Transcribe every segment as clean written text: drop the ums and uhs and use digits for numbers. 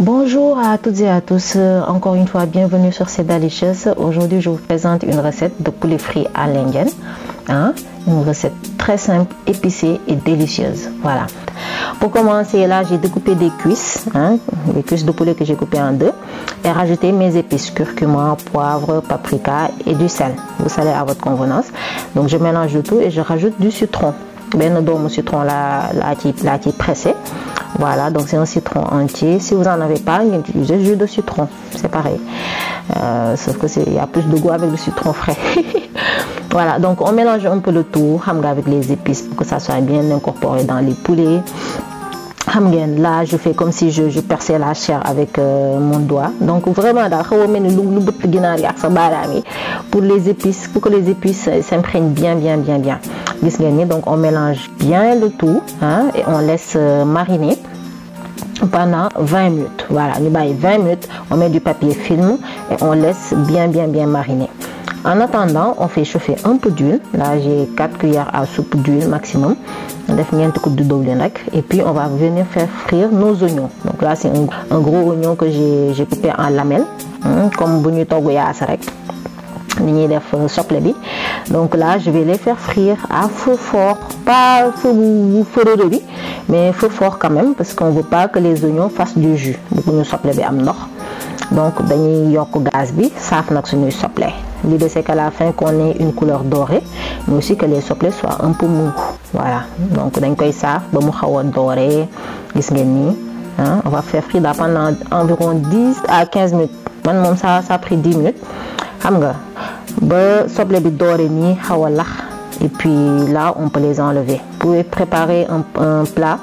Bonjour à toutes et à tous, encore une fois bienvenue sur C'est Delicious. Aujourd'hui je vous présente une recette de poulet frit à l'indienne, une recette très simple, épicée et délicieuse. Voilà. Pour commencer, là j'ai découpé des cuisses, les cuisses de poulet que j'ai coupées en deux, et rajouté mes épices, curcuma, poivre, paprika et du sel. Vous salez à votre convenance. Donc je mélange le tout et je rajoute du citron. Ben doomu citron là qui pressé. Voilà, donc c'est un citron entier. Si vous n'en avez pas, utilisez le jus de citron, c'est pareil. Sauf que il y a plus de goût avec le citron frais. Voilà, donc on mélange un peu le tout avec les épices pour que ça soit bien incorporé dans les poulets. Là je fais comme si je perçais la chair avec mon doigt, donc vraiment pour les épices, pour que les épices s'imprègnent bien. Donc on mélange bien le tout et on laisse mariner pendant 20 minutes. Voilà, 20 minutes, on met du papier film et on laisse bien mariner. En attendant, on fait chauffer un peu d'huile. Là, j'ai 4 cuillères à soupe d'huile maximum. Et puis, on va venir faire frire nos oignons. Donc là, c'est un gros oignon que j'ai coupé en lamelles, comme Bougnou Togoyas. Donc là, je vais les faire frire à feu fort, pas feu relevé, mais feu fort quand même, parce qu'on ne veut pas que les oignons fassent du jus. Donc, on va gaz bi, ça fait l'idée c'est qu'à la fin qu'on ait une couleur dorée, mais aussi que les soplets soient un peu mous. Voilà, donc on doré, on va faire frire pendant environ 10 à 15 minutes. Ça a pris 10 minutes. Et puis là on peut les enlever. Vous pouvez préparer un plat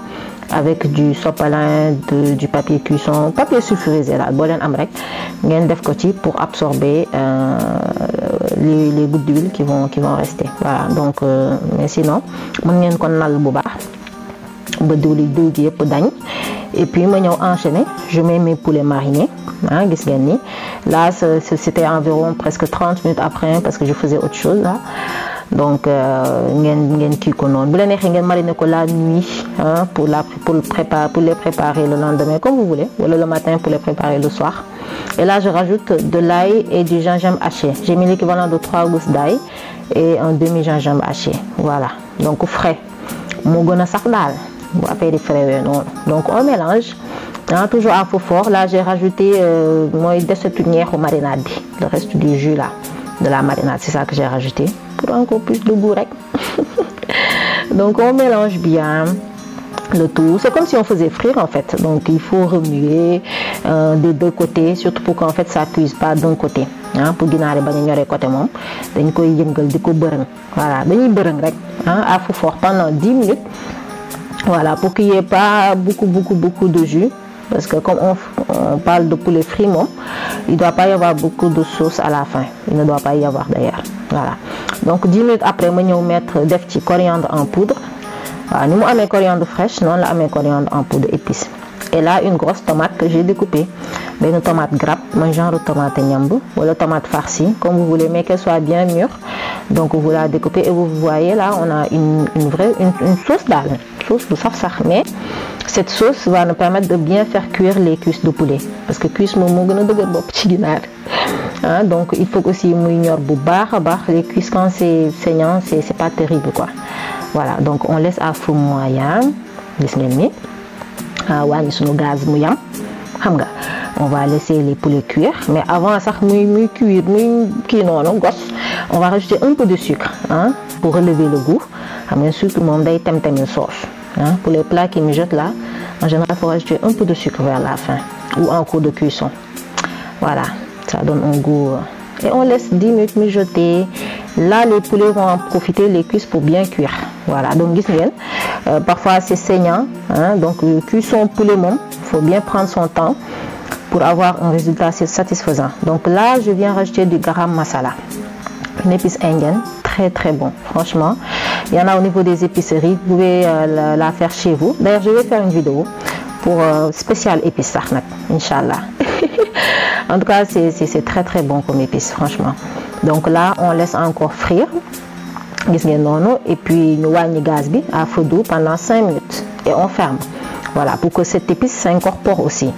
avec du sopalin, du papier cuisson, papier sulfurisé là, pour absorber les gouttes d'huile qui vont rester. Voilà, donc mais sinon et puis enchaîner, je mets mes poulets marinés. Là c'était environ presque 30 minutes après parce que je faisais autre chose là. Donc vous mariner la nuit pour les préparer le lendemain comme vous voulez, ou le matin pour les préparer le soir. Et là je rajoute de l'ail et du gingembre haché. J'ai mis l'équivalent de 3 gousses d'ail et un demi gingembre haché. Voilà, donc frais. Donc on mélange toujours à feu fort. Là j'ai rajouté au marinade, le reste du jus là de la marinade, c'est ça que j'ai rajouté pour encore plus de goût. Donc on mélange bien le tout, c'est comme si on faisait frire en fait, donc il faut remuer des deux côtés, surtout pour qu'en fait ça cuise pas d'un côté pour ginaare bañ ñoré côté mom dañ koy yëngal diko bërëng. Voilà, dañuy bërëng rek à feu fort pendant 10 minutes. Voilà, pour qu'il n'y ait pas beaucoup de jus, parce que comme on parle de poulet frit, il ne doit pas y avoir beaucoup de sauce à la fin. Il ne doit pas y avoir d'ailleurs. Voilà. Donc 10 minutes après, je vais mettre des petits coriandre en poudre. Voilà, nous avons mes coriandre fraîche, non là mes coriandre en poudre épice. Et là une grosse tomate que j'ai découpée. Une tomate grappe, un genre de tomate nyambu, ou la tomate farcie, comme vous voulez, mais qu'elle soit bien mûre. Donc vous la découpez et vous voyez là, on a une sauce d'âne, sauce de saf. Mais cette sauce va nous permettre de bien faire cuire les cuisses de poulet, parce que cuisse donc il faut aussi les cuisses quand c'est saignant, c'est pas terrible quoi. Voilà, donc on laisse à feu moyen, on va laisser les poulets cuire, mais avant ça cuire, on va rajouter un peu de sucre pour relever le goût. Pour les plats qui mijotent là, en général il faut rajouter un peu de sucre vers la fin ou en cours de cuisson. Voilà, ça donne un goût. Et on laisse 10 minutes mijoter. Là les poulets vont en profiter, les cuisses, pour bien cuire. Voilà, donc parfois c'est saignant, donc cuisson poulet il faut bien prendre son temps pour avoir un résultat satisfaisant. Donc là je viens rajouter du garam masala, une épice indienne très bon, franchement. Il y en a au niveau des épiceries, vous pouvez la faire chez vous. D'ailleurs je vais faire une vidéo pour spécial épice Inch'Allah. En tout cas c'est très bon comme épice, franchement. Donc là on laisse encore frire, et puis nous wàññi gaz bi à feu doux pendant 5 minutes et on ferme. Voilà, pour que cette épice s'incorpore aussi.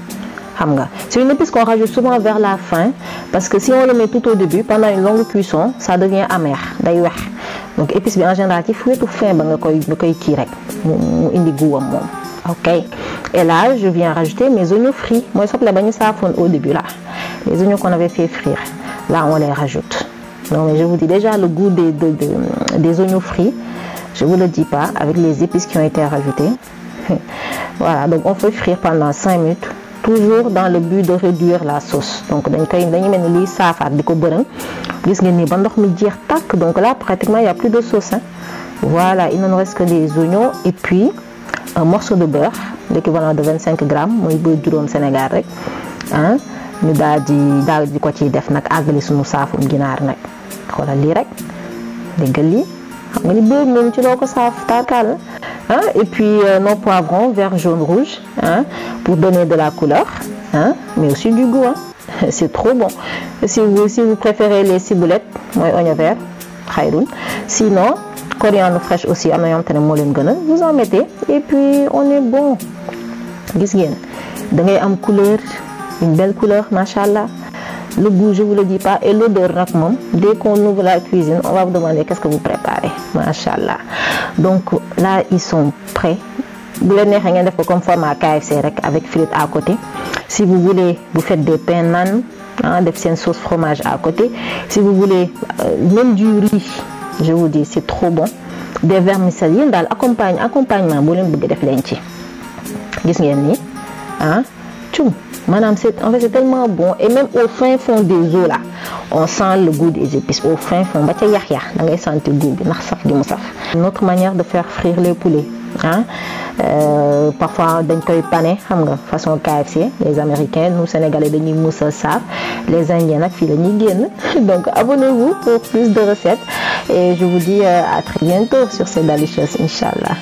C'est une épice qu'on rajoute souvent vers la fin parce que si on le met tout au début, pendant une longue cuisson, ça devient amer. D'ailleurs, donc épice en général, il faut tout faire ok. Et là, je viens rajouter mes oignons frits. Moi, je la bagnole ça au début là. Les oignons qu'on avait fait frire, là, on les rajoute. Non, mais je vous dis déjà le goût des oignons frits. Je vous le dis pas avec les épices qui ont été rajoutées. Voilà, donc on fait frire pendant 5 minutes, toujours dans le but de réduire la sauce. Donc donc là pratiquement il n'y a plus de sauce. Hein. Voilà, il ne nous reste que les oignons et puis un morceau de beurre, l'équivalent de 25 grammes, moi beurre du Sénégal rek. Hein, ñu daal di ko ci def nak agali sunu saafum ginaar nak. Xolal li rek. Déggal li. Xam nga ni beurre mom ci loko saaf takal. Hein, et puis nos poivrons vert, jaune, rouge, hein, pour donner de la couleur, hein, mais aussi du goût. Hein. C'est trop bon. Si vous préférez les ciboulettes, moi oignon vert, khairoun. Sinon, coriandre fraîche aussi, vous en mettez et puis on est bon. Gis ngeen da ngay am couleur, une belle couleur, machallah. Le goût, je vous le dis pas, et l'odeur, dès qu'on ouvre la cuisine, on va vous demander qu'est-ce que vous préparez. Machallah. Donc là, ils sont prêts. Vous les n'avez comme format KFC avec frites à côté. Si vous voulez, vous faites des pains nan, hein, des sauce fromage à côté. Si vous voulez, même du riz, je vous dis, c'est trop bon. Des vermicelli, accompagnement, vous voulez des flenchi. Gis ngeen ni, hein? Tchoum. Madame, en fait, c'est tellement bon. Et même au fin fond des eaux là, on sent le goût des épices. Au fin fond, une autre manière de faire frire les poulets. Hein? Parfois, d'un koy pané, façon KFC. Les Américains, nous Sénégalais, nous moussa savent. Les Indiens, donc abonnez-vous pour plus de recettes. Et je vous dis à très bientôt sur ces delicious, Inch'Allah.